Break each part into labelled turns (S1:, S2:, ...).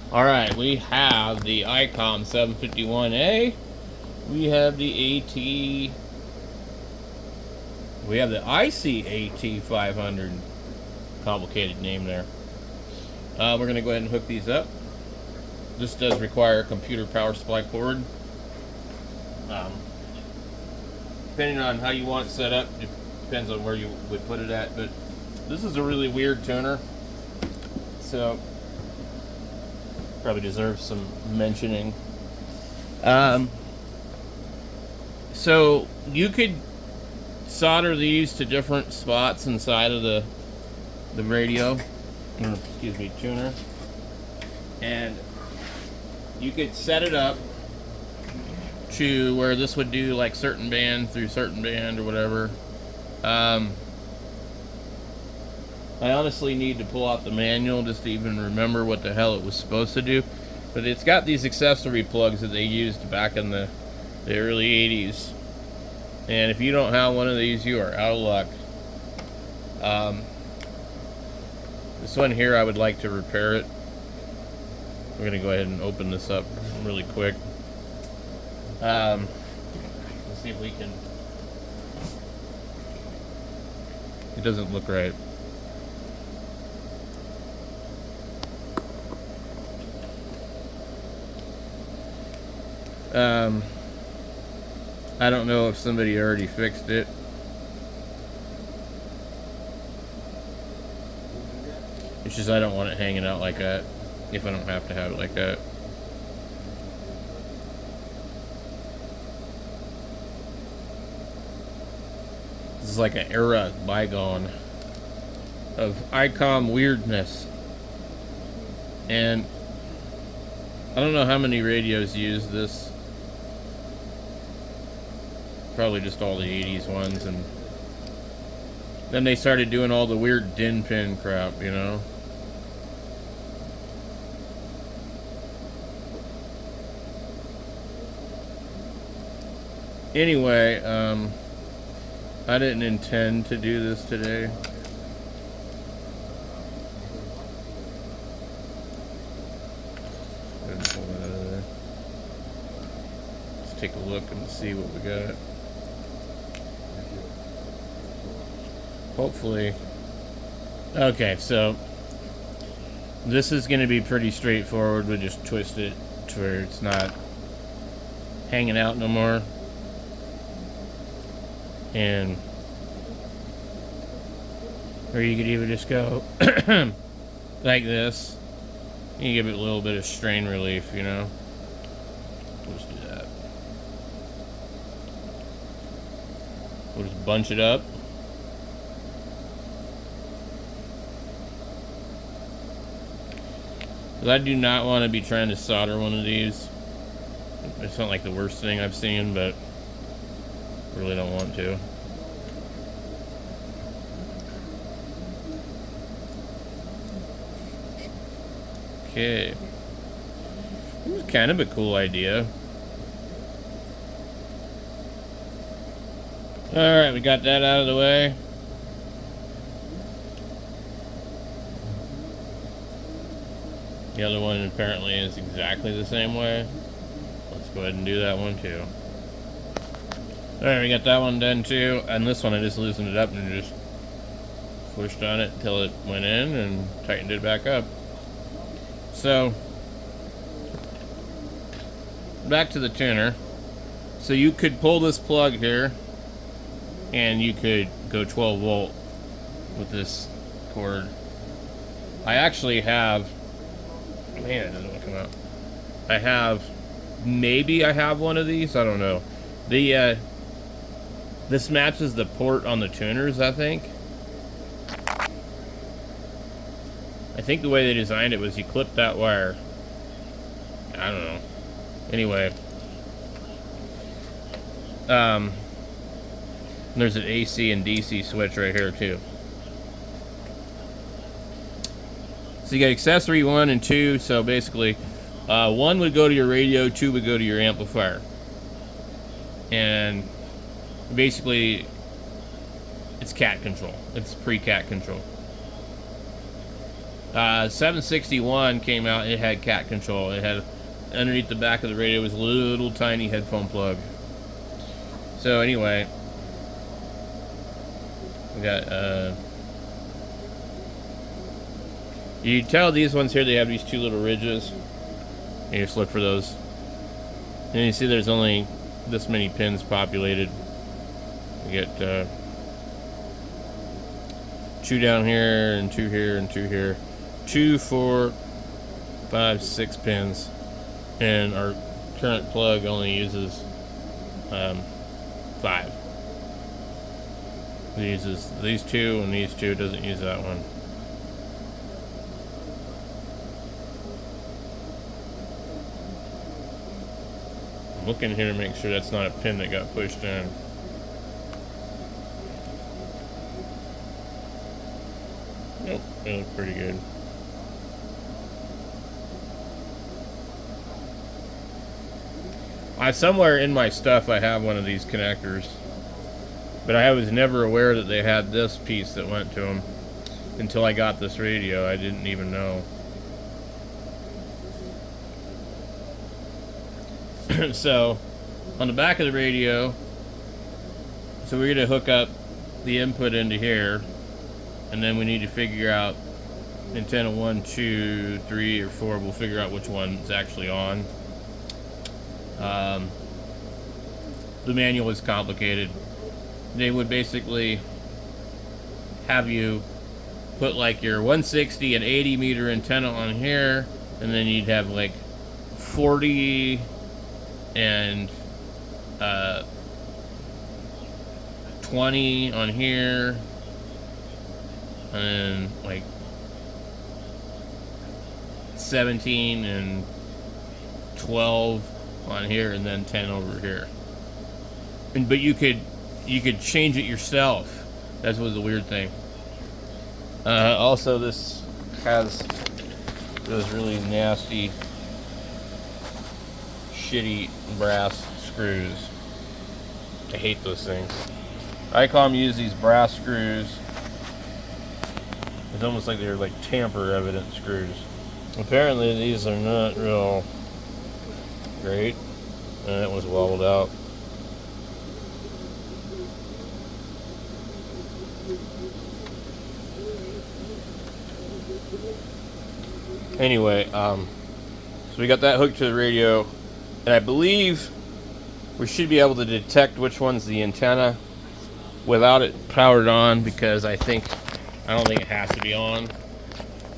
S1: Alright, we have the Icom 751a. We have the we have the ic-at500. Complicated name there. We're going to go ahead and hook these up. This does require a computer power supply cord. Depending on how you want it set up, it depends on where you would put it at, but this is a really weird tuner, so probably deserves some mentioning. So you could solder these to different spots inside of the radio, excuse me, tuner, and you could set it up to where this would do like certain band through certain band or whatever. I honestly need to pull out the manual just to even remember what the hell it was supposed to do, but it's got these accessory plugs that they used back in the early 80s, and if you don't have one of these, you are out of luck. This one here, I would like to repair it. We're gonna go ahead and open this up really quick. Let's see if we can. It doesn't look right. I don't know if somebody already fixed it. It's just I don't want it hanging out like that if I don't have to have it like that. This is like an era bygone of Icom weirdness. And I don't know how many radios use this. Probably just all the 80s ones, and then they started doing all the weird DIN pin crap, you know. Anyway, I didn't intend to do this today. Pull that out of there. Let's take a look and see what we got. Hopefully. Okay, so this is going to be pretty straightforward. We'll just twist it to where it's not hanging out no more. And or you could even just go like this. You give it a little bit of strain relief, you know. We'll just do that. We'll just bunch it up. I do not want to be trying to solder one of these. It's not like the worst thing I've seen, but I really don't want to. Okay. This is kind of a cool idea. Alright, we got that out of the way. The other one apparently is exactly the same way. Let's go ahead and do that one too. Alright, we got that one done too. And this one I just loosened it up and just pushed on it until it went in and tightened it back up. So, back to the tuner. So you could pull this plug here and you could go 12 volt with this cord. I actually have, man, it doesn't want to come out. I have, maybe I have one of these, I don't know. This matches the port on the tuners, I think. I think the way they designed it was you clip that wire. I don't know. Anyway. There's an AC and DC switch right here too. So you got accessory 1 and 2. So basically, 1 would go to your radio, 2 would go to your amplifier. And basically, it's cat control. It's pre-cat control. 761 came out. It had cat control. It had underneath the back of the radio was a little tiny headphone plug. So anyway, we got you tell these ones here, they have these two little ridges. You just look for those. And you see there's only this many pins populated. You get 2 down here, and 2 here, and 2 here. 2, 4, 5, 6 pins. And our current plug only uses 5. It uses these 2 and these 2. It doesn't use that one. I'm looking here to make sure that's not a pin that got pushed in. Nope, they look pretty good. Somewhere in my stuff I have one of these connectors, but I was never aware that they had this piece that went to them until I got this radio. I didn't even know. So on the back of the radio, so we're going to hook up the input into here, and then we need to figure out antenna 1, 2, 3, or 4. We'll figure out which one's actually on. The manual is complicated. They would basically have you put like your 160 and 80 meter antenna on here, and then you'd have like 40 and 20 on here, and then like 17 and 12 on here, and then 10 over here. But you could change it yourself. That was the weird thing. Also, this has those really nasty, shitty brass screws. I hate those things. Icom used these brass screws. It's almost like they're like tamper-evident screws. Apparently, these are not real great. And that was wobbled out. Anyway, so we got that hooked to the radio, and I believe we should be able to detect which one's the antenna without it powered on, because I don't think it has to be on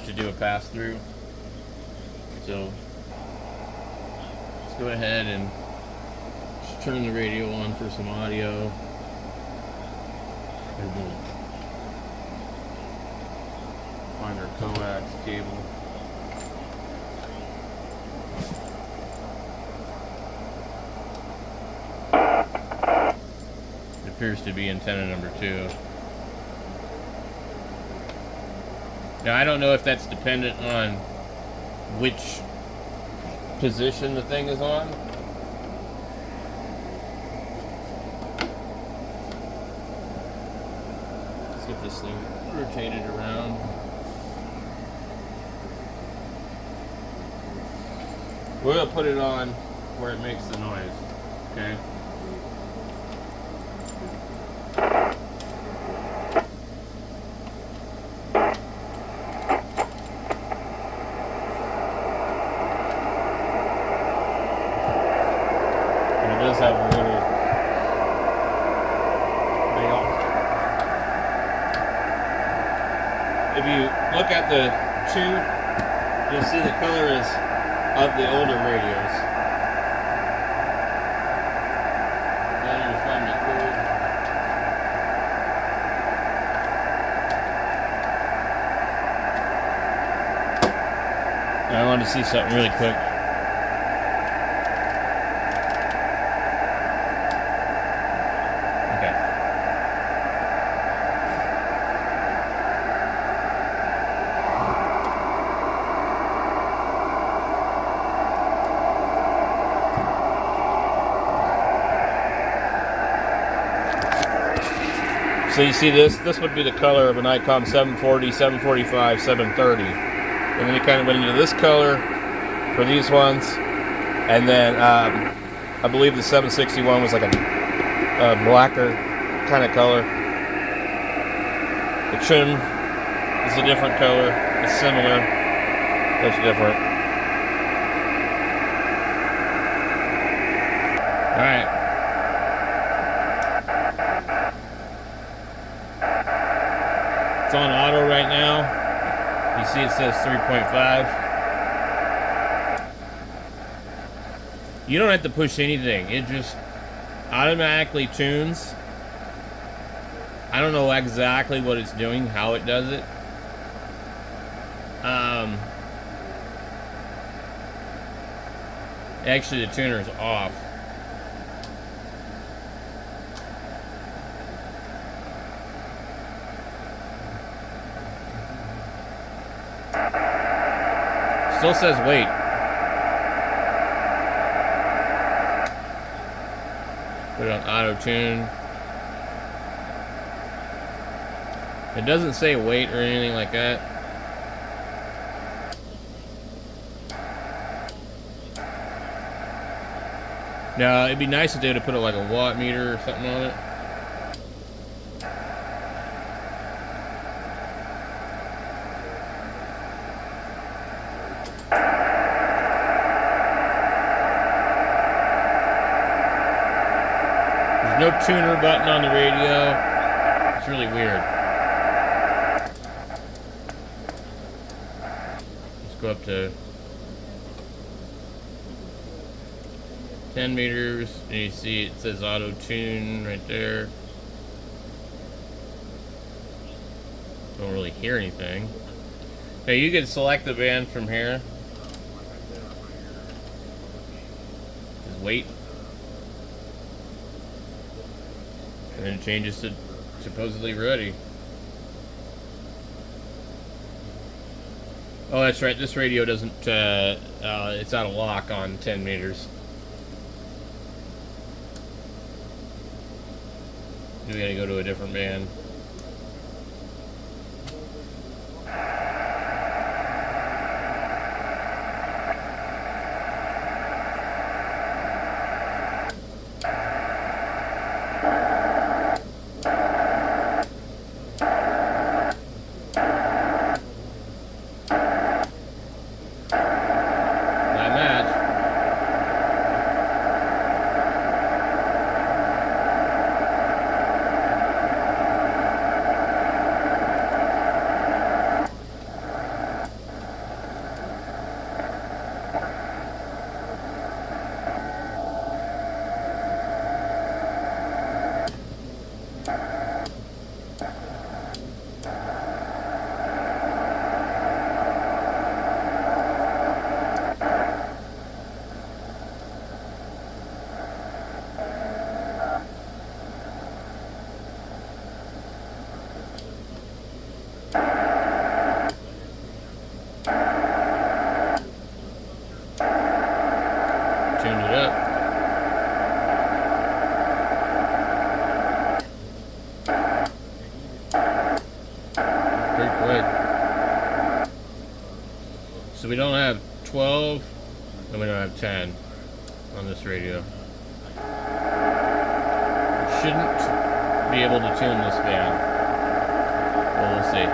S1: to do a pass-through. So let's go ahead and just turn the radio on for some audio. And we'll find our coax cable. It appears to be antenna number 2. Now I don't know if that's dependent on which position the thing is on. Let's get this thing rotated around. We're going to put it on where it makes the noise, okay? Have a little veil. If you look at the tube, you'll see the color is of the older radios. Then you find it cool. I wanted to see something really quick. So you see this would be the color of an Icom 740, 745, 730. and then it kind of went into this color for these ones, and then I believe the 761 was like a blacker kind of color. The trim is a different color. It's similar. It's different. All right. It's on auto right now. You see it says 3.5. You don't have to push anything. It just automatically tunes. I don't know exactly what it's doing, how it does it. Actually, the tuner is off. Still says wait. Put it on auto tune. It doesn't say wait or anything like that. Now, it'd be nice if they would have put like a watt meter or something on it. There's no tuner button on the radio. It's really weird. Let's go up to 10 meters, and you see it says auto tune right there. Don't really hear anything. Now you can select the band from here. Just wait. And then it changes to supposedly ready. Oh, that's right. This radio doesn't, it's out of lock on 10 meters. We gotta go to a different band. Tuned it up. Pretty quick. So we don't have 12 and we don't have 10 on this radio. We shouldn't be able to tune this band. Well, we'll see.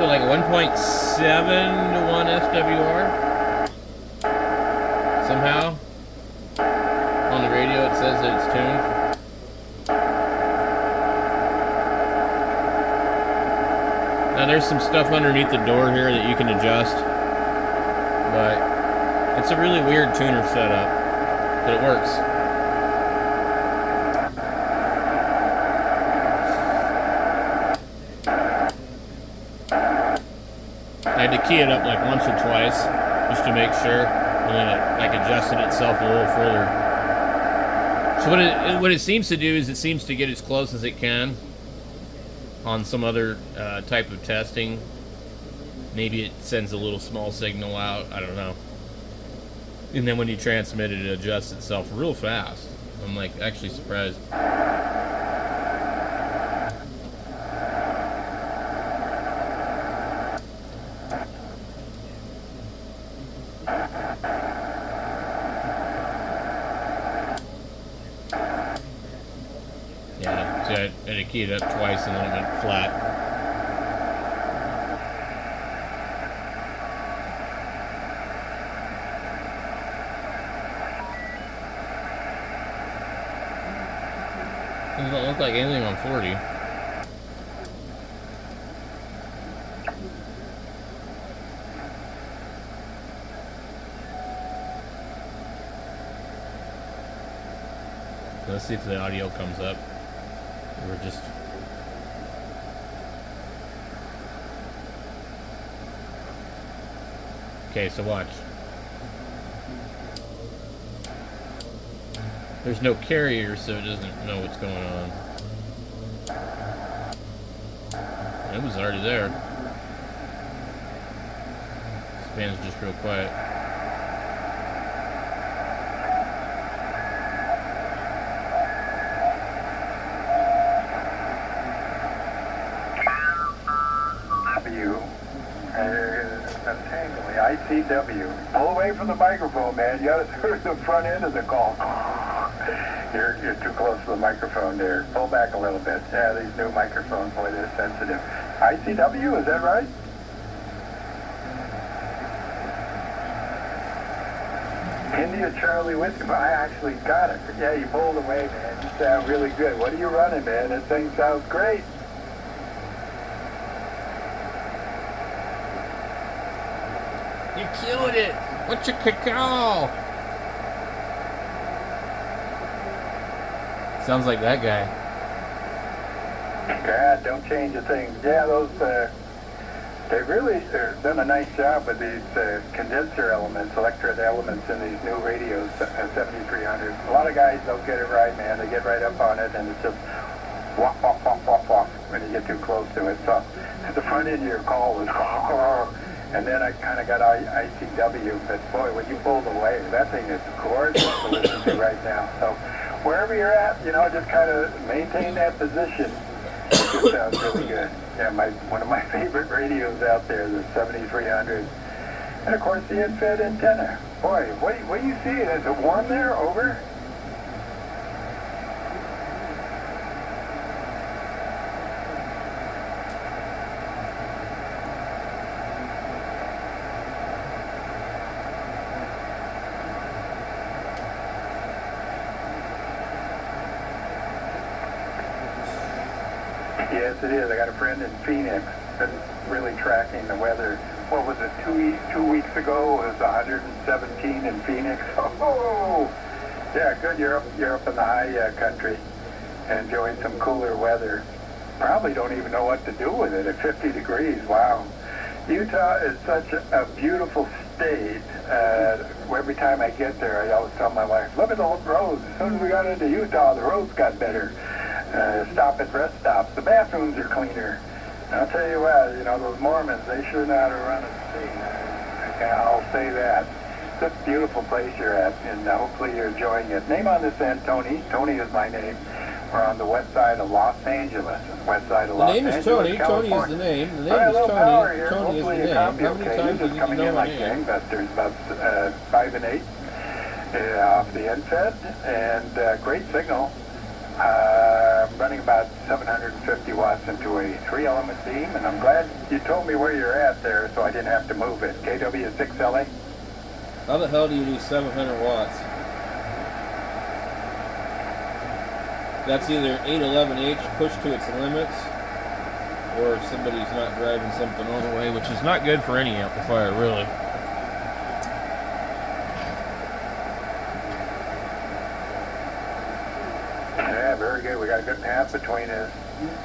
S1: Like 1.7 to 1 SWR somehow on the radio. It says that it's tuned. Now there's some stuff underneath the door here that you can adjust, but it's a really weird tuner setup, but it works. I had to key it up like once or twice just to make sure, and then it like adjusted itself a little further. So what it seems to do is it seems to get as close as it can on some other type of testing. Maybe it sends a little small signal out, I don't know. And then when you transmit it, it adjusts itself real fast. I'm like actually surprised. Yeah, see, I had to key it up twice and then it went flat. It doesn't look like anything on 40. Let's see if the audio comes up. We're just... Okay, so watch. There's no carrier, so it doesn't know what's going on. It was already there. This band's just real quiet.
S2: ICW. Pull away from the microphone, man. You gotta hear the front end of the call. You're too close to the microphone there. Pull back a little bit. Yeah, these new microphones, boy, they're sensitive. ICW, is that right? India Charlie Whiskey. I actually got it. Yeah, you pulled away, man. You sound really good. What are you running, man? That thing sounds great.
S1: You killed it! What's your cacao? Sounds like that guy.
S2: God, don't change a thing. Yeah, those, they've really done a nice job with these condenser elements, electret elements in these new radios, 7300. A lot of guys don't get it right, man. They get right up on it, and it's just wah, wah, wah, wah, wah when you get too close to it. So at the front end of your call was and then I kind of got ICW, but boy, when you pulled away, that thing is gorgeous to listen to right now. So wherever you're at, you know, just kind of maintain that position. It just sounds really good. Yeah, one of my favorite radios out there, the 7300. And of course the infed antenna. Boy, what do you see? Is it warm there? Over? Yes, it is. I got a friend in Phoenix that's really tracking the weather. What was it, 2 weeks ago? It was 117 in Phoenix. Oh, yeah, good. You're up in the high country and enjoying some cooler weather. Probably don't even know what to do with it at 50 degrees. Wow. Utah is such a beautiful state. Every time I get there, I always tell my wife, look at the roads. As soon as we got into Utah, the roads got better. Stop at rest stops. The bathrooms are cleaner. And I'll tell you what, you know, those Mormons, they sure know how to run a state. I'll say that. It's a beautiful place you're at, and hopefully you're enjoying it. Name on this end, Tony. Tony is my name. We're on the west side of Los Angeles. West side of Los Angeles,
S1: The name is Tony.
S2: California.
S1: Tony is the name. The name is Tony. Tony is the name. How many times
S2: do you coming in like gangbusters? About 5 and 8 off the infed, and great signal. Running about 750 watts into a 3-element beam, and I'm glad you told me where you're at there so I didn't have to move it. KW6LA?
S1: How the hell do you do 700 watts? That's either 811H pushed to its limits, or somebody's not driving something all the way, which is not good for any amplifier, really.
S2: Very good. We got a good path between us.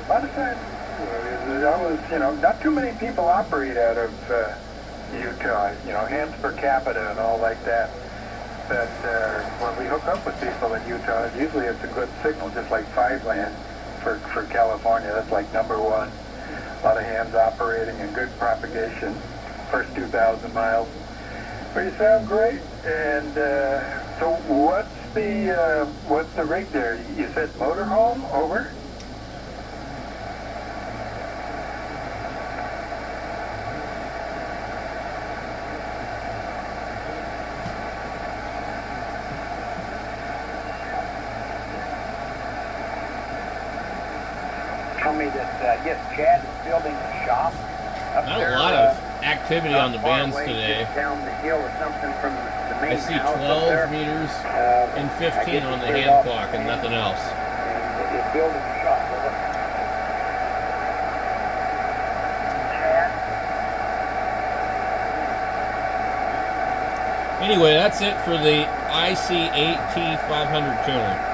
S2: A lot of times, you know, not too many people operate out of Utah. You know, hands per capita and all like that. But when we hook up with people in Utah, usually it's a good signal, just like 5-land for California. That's like #1. A lot of hands operating and good propagation. First 2,000 miles. Well, you sound great. And so what's the rig there? You said motorhome? Over?
S3: Tell me that, yes, Chad is building a shop up
S1: Not
S3: there.
S1: a lot of activity on the
S3: far
S1: bands
S3: away,
S1: today.
S3: just down the hill or something from the
S1: I
S3: main
S1: see
S3: house up there.
S1: 12 meters and
S3: I
S1: 15
S3: guess
S1: on the
S3: it's
S1: hand
S3: off
S1: clock and nothing else.
S3: And it's building a shop. Chad?
S1: Anyway, that's it for the ic-at500 tuner.